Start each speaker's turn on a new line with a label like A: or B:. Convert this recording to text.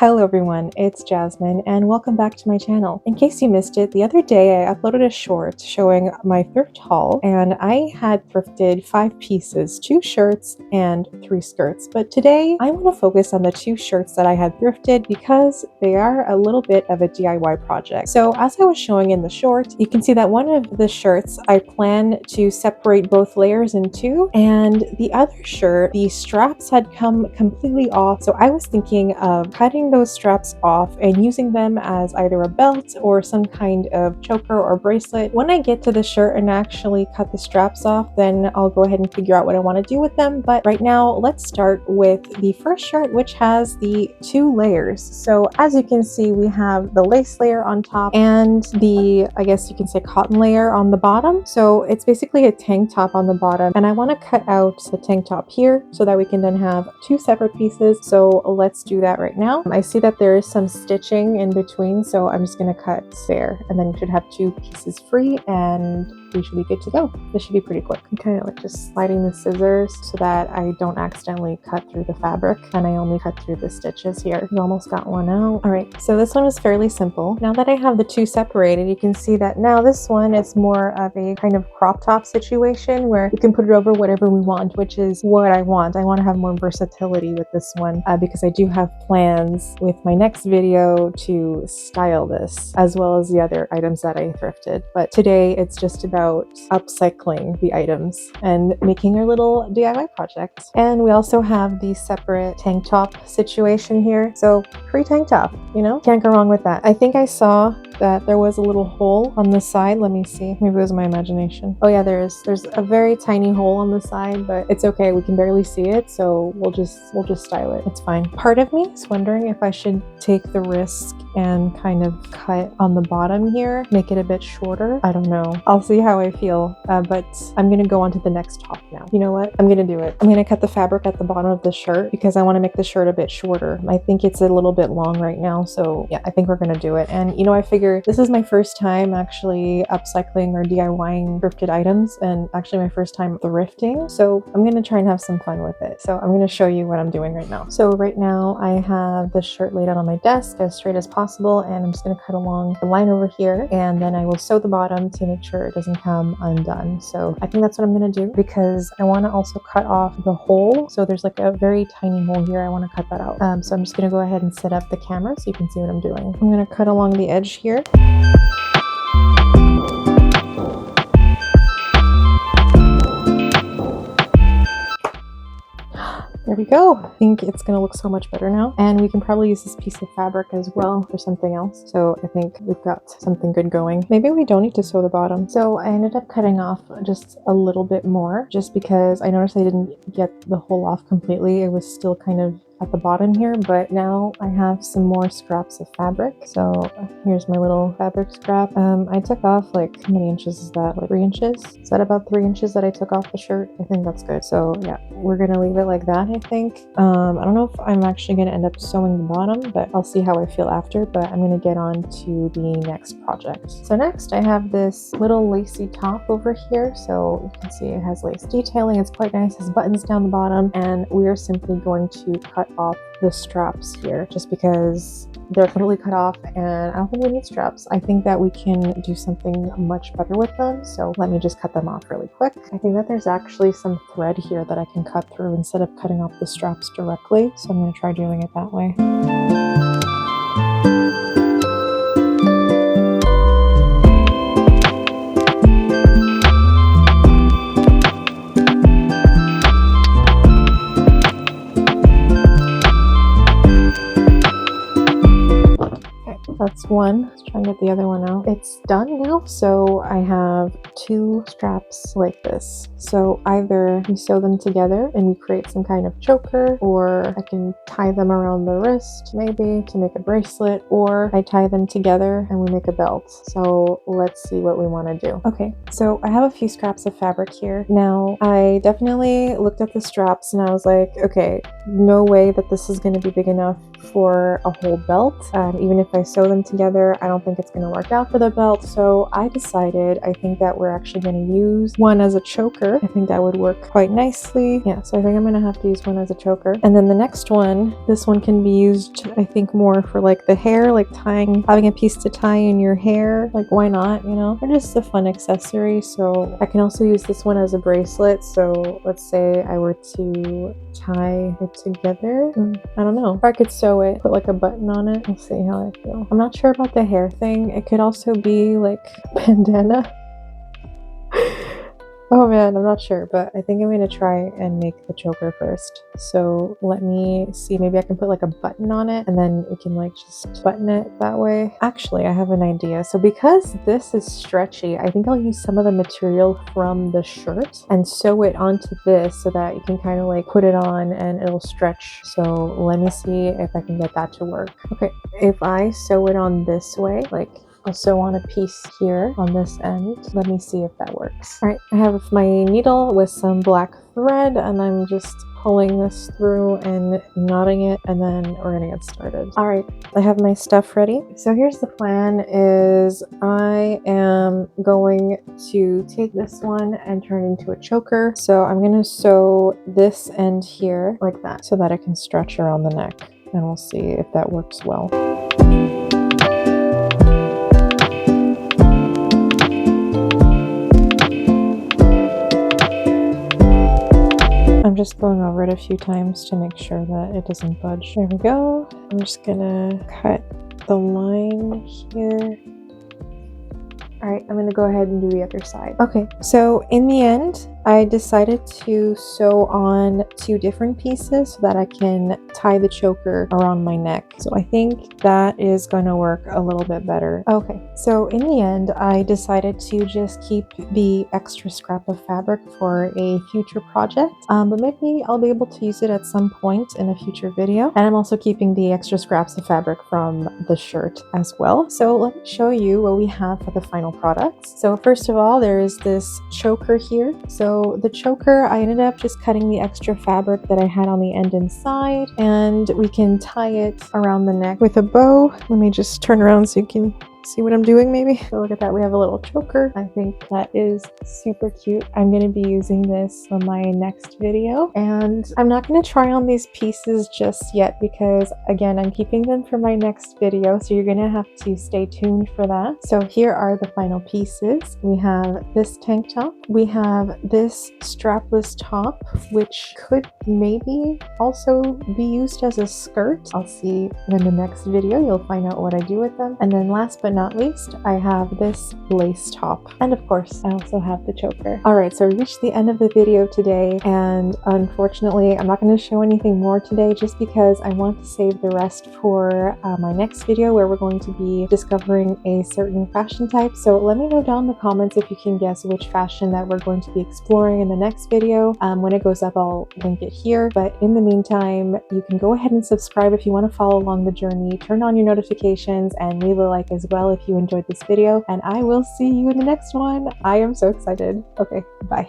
A: Hello everyone, it's Jasmine and welcome back to my channel. In case you missed it, the other day I uploaded a short showing my thrift haul and I had thrifted 5 pieces, 2 shirts and 3 skirts. But today I want to focus on the 2 shirts that I had thrifted because they are a little bit of a DIY project. So as I was showing in the short, you can see that one of the shirts I plan to separate both layers in 2, and the other shirt, the straps had come completely off. So I was thinking of cutting those straps off and using them as either a belt or some kind of choker or bracelet. When I get to the shirt and actually cut the straps off, then I'll go ahead and figure out what I want to do with them. But right now, let's start with the first shirt, which has the 2 layers. So as you can see, we have the lace layer on top and the, I guess you can say, cotton layer on the bottom. So it's basically a tank top on the bottom, and I want to cut out the tank top here so that we can then have 2 separate pieces. So let's do that right now. I see that there is some stitching in between, so I'm just going to cut there, and then you should have 2 pieces free and we should be good to go. This should be pretty quick. I'm kind of like just sliding the scissors so that I don't accidentally cut through the fabric, and I only cut through the stitches here. We almost got one out. All right, so this one was fairly simple. Now that I have the 2 separated, you can see that now this one is more of a kind of crop top situation where we can put it over whatever we want, which is what I want. I want to have more versatility with this one because I do have plans with my next video to style this as well as the other items that I thrifted. But today it's just about upcycling the items and making our little DIY project. And we also have the separate tank top situation here. So free tank top, you know, can't go wrong with that. I think I saw that there was a little hole on the side. Let me see. Maybe it was my imagination. Oh yeah, there's a very tiny hole on the side, but it's okay. We can barely see it, so we'll just style it. It's fine. Part of me is wondering if I should take the risk and kind of cut on the bottom here, make it a bit shorter. I don't know. I'll see how I feel, but I'm gonna go on to the next top now. You know what? I'm gonna do it. I'm gonna cut the fabric at the bottom of the shirt because I want to make the shirt a bit shorter. I think it's a little bit long right now, so yeah, I think we're gonna do it. And you know, I figure this is my first time actually upcycling or DIYing thrifted items, and actually my first time thrifting, so I'm gonna try and have some fun with it. So I'm gonna show you what I'm doing right now. So right now I have the shirt laid out on my desk as straight as possible, and I'm just gonna cut along the line over here, and then I will sew the bottom to make sure it doesn't come undone. So I think that's what I'm gonna do because I want to also cut off the hole. So there's like a very tiny hole here. I want to cut that out. So I'm just gonna go ahead and set up the camera so you can see what I'm doing. I'm gonna cut along the edge here. There we go. I think it's going to look so much better now. And we can probably use this piece of fabric as well for something else. So I think we've got something good going. Maybe we don't need to sew the bottom. So I ended up cutting off just a little bit more just because I noticed I didn't get the hole off completely. It was still kind of at the bottom here, but now I have some more scraps of fabric. So here's my little fabric scrap. I took off like, how many inches is that? Like 3 inches? Is that about 3 inches that I took off the shirt? I think that's good. So yeah, we're gonna leave it like that, I think. I don't know if I'm actually gonna end up sewing the bottom, but I'll see how I feel after. But I'm gonna get on to the next project. So next I have this little lacy top over here. So you can see it has lace detailing. It's quite nice. It has buttons down the bottom, and we are simply going to cut off the straps here just because they're completely cut off, and I don't think we need straps. I think that we can do something much better with them. So let me just cut them off really quick. I think that there's actually some thread here that I can cut through instead of cutting off the straps directly. So I'm going to try doing it that way. That's one. Let's try and get the other one out. It's done now. So I have 2 straps like this. So either we sew them together and we create some kind of choker, or I can tie them around the wrist maybe to make a bracelet, or I tie them together and we make a belt. So let's see what we want to do. Okay, so I have a few scraps of fabric here. Now I definitely looked at the straps and I was like, okay, no way that this is going to be big enough for a whole belt. Even if I sew them together, I don't think it's going to work out for the belt. So I decided, I think that we're we're actually going to use one as a choker. I think that would work quite nicely. Yeah, so I think I'm going to have to use one as a choker. And then the next one, this one can be used, I think, more for like the hair, like having a piece to tie in your hair. Like, why not, you know? Or just a fun accessory. So I can also use this one as a bracelet. So let's say I were to tie it together. I don't know. Or I could sew it, put like a button on it. We'll see how I feel. I'm not sure about the hair thing. It could also be like bandana. Oh man, I'm not sure, but I think I'm going to try and make the choker first. So let me see, maybe I can put like a button on it and then we can like just button it that way. Actually, I have an idea. So because this is stretchy, I think I'll use some of the material from the shirt and sew it onto this so that you can kind of like put it on and it'll stretch. So let me see if I can get that to work. Okay, if I sew it on this way, like I'll sew on a piece here on this end. Let me see if that works. All right, I have my needle with some black thread and I'm just pulling this through and knotting it, and then we're gonna get started. All right, I have my stuff ready. So here's the plan is I am going to take this one and turn it into a choker. So I'm gonna sew this end here like that so that it can stretch around the neck, and we'll see if that works well. I'm just going over it a few times to make sure that it doesn't budge. There we go. I'm just gonna cut the line here. All right, I'm gonna go ahead and do the other side. Okay, so in the end, I decided to sew on 2 different pieces so that I can tie the choker around my neck. So I think that is going to work a little bit better. Okay, so in the end, I decided to just keep the extra scrap of fabric for a future project, but maybe I'll be able to use it at some point in a future video. And I'm also keeping the extra scraps of fabric from the shirt as well. So let me show you what we have for the final products. So first of all, there is this choker here. So the choker, I ended up just cutting the extra fabric that I had on the end inside, and we can tie it around the neck with a bow. Let me just turn around so you can see what I'm doing maybe. So look at that, we have a little choker. I think that is super cute. I'm going to be using this for my next video, and I'm not going to try on these pieces just yet because again, I'm keeping them for my next video, so you're going to have to stay tuned for that. So here are the final pieces. We have this tank top. We have this strapless top, which could maybe also be used as a skirt. I'll see in the next video. You'll find out what I do with them. And then last but not least, I have this lace top. And of course, I also have the choker. All right, so we reached the end of the video today, and unfortunately, I'm not going to show anything more today just because I want to save the rest for my next video where we're going to be discovering a certain fashion type. So let me know down in the comments if you can guess which fashion that we're going to be exploring in the next video. When it goes up, I'll link it here. But in the meantime, you can go ahead and subscribe if you want to follow along the journey. Turn on your notifications and leave a like as well if you enjoyed this video, and I will see you in the next one. I am so excited. Okay, bye.